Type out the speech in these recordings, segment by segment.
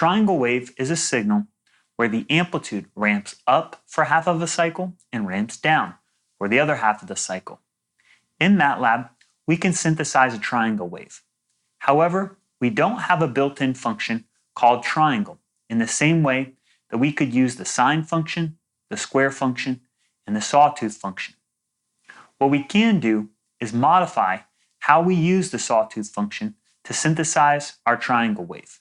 triangle wave is a signal where the amplitude ramps up for half of a cycle and ramps down for the other half of the cycle. In Matlab, we can synthesize a triangle wave. However, we don't have a built-in function called triangle in the same way that we could use the sine function, the square function, and the sawtooth function. What we can do is modify how we use the sawtooth function to synthesize our triangle wave.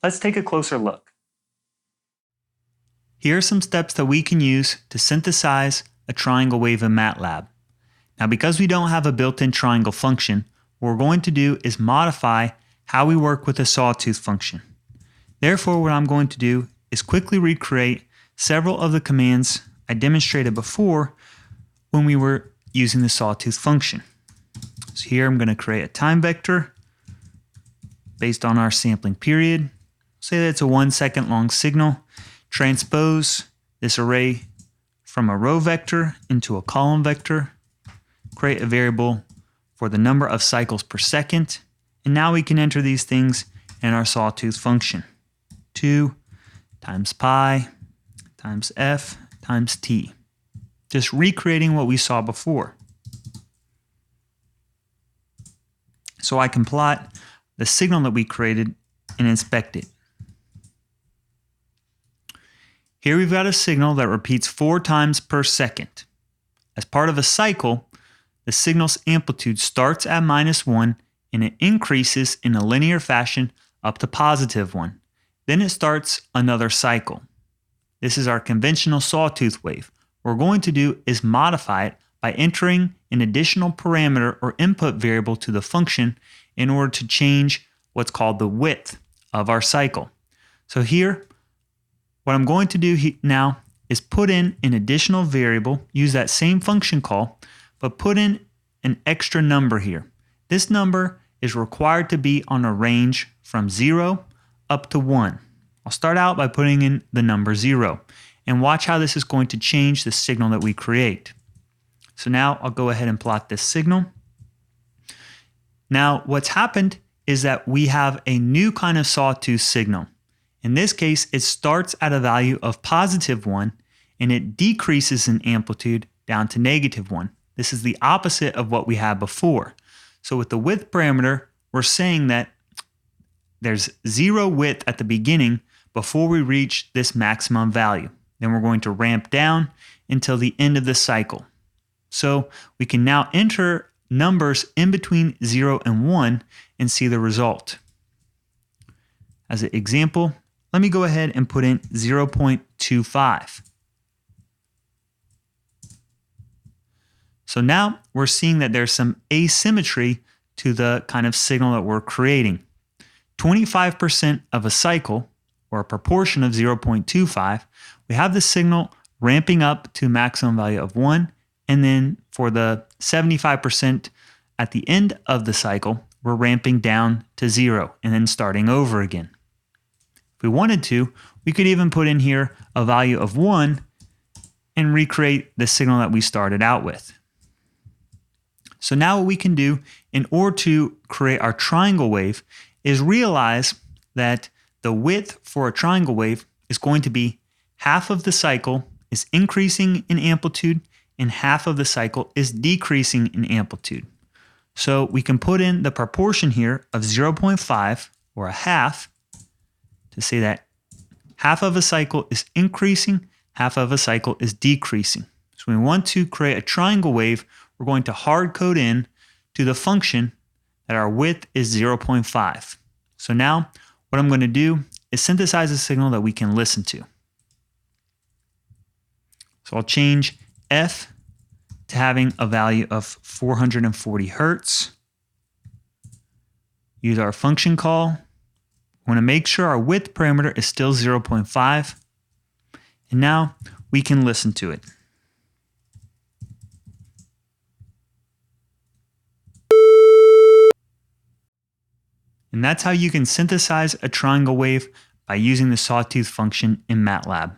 Let's take a closer look. Here are some steps that we can use to synthesize a triangle wave in Matlab. Now, because we don't have a built-in triangle function, what we're going to do is modify how we work with the sawtooth function. Therefore, what I'm going to do is quickly recreate several of the commands I demonstrated before when we were using the sawtooth function. So here I'm going to create a time vector based on our sampling period. Say that it's a 1 second long signal. Transpose this array from a row vector into a column vector. Create a variable for the number of cycles per second. And now we can enter these things in our sawtooth function. 2 times pi times f times t. Just recreating what we saw before. So I can plot the signal that we created and inspect it. Here we've got a signal that repeats 4 times per second. As part of a cycle, the signal's amplitude starts at -1 and it increases in a linear fashion up to +1. Then it starts another cycle. This is our conventional sawtooth wave. What we're going to do is modify it by entering an additional parameter or input variable to the function in order to change what's called the width of our cycle. So here, what I'm going to do now is put in an additional variable, use that same function call, but put in an extra number here. This number is required to be on a range from 0 up to 1. I'll start out by putting in the number 0 and watch how this is going to change the signal that we create. So now I'll go ahead and plot this signal. Now what's happened is that we have a new kind of sawtooth signal. In this case, it starts at a value of +1 and it decreases in amplitude down to -1. This is the opposite of what we had before. So with the width parameter, we're saying that there's 0 width at the beginning before we reach this maximum value. Then we're going to ramp down until the end of the cycle. So we can now enter numbers in between 0 and 1 and see the result. As an example, let me go ahead and put in 0.25. So now we're seeing that there's some asymmetry to the kind of signal that we're creating. 25% of a cycle, or a proportion of 0.25, we have the signal ramping up to a maximum value of 1, and then for the 75% at the end of the cycle, we're ramping down to 0 and then starting over again. If we wanted to, we could even put in here a value of 1 and recreate the signal that we started out with. So now what we can do in order to create our triangle wave is realize that the width for a triangle wave is going to be half of the cycle is increasing in amplitude and half of the cycle is decreasing in amplitude. So we can put in the proportion here of 0.5 or a half to say that half of a cycle is increasing, half of a cycle is decreasing. So when we want to create a triangle wave, we're going to hard code in to the function that our width is 0.5. So now what I'm going to do is synthesize a signal that we can listen to. So I'll change F to having a value of 440 hertz. Use our function call. We want to make sure our width parameter is still 0.5. And now we can listen to it. And that's how you can synthesize a triangle wave by using the sawtooth function in Matlab.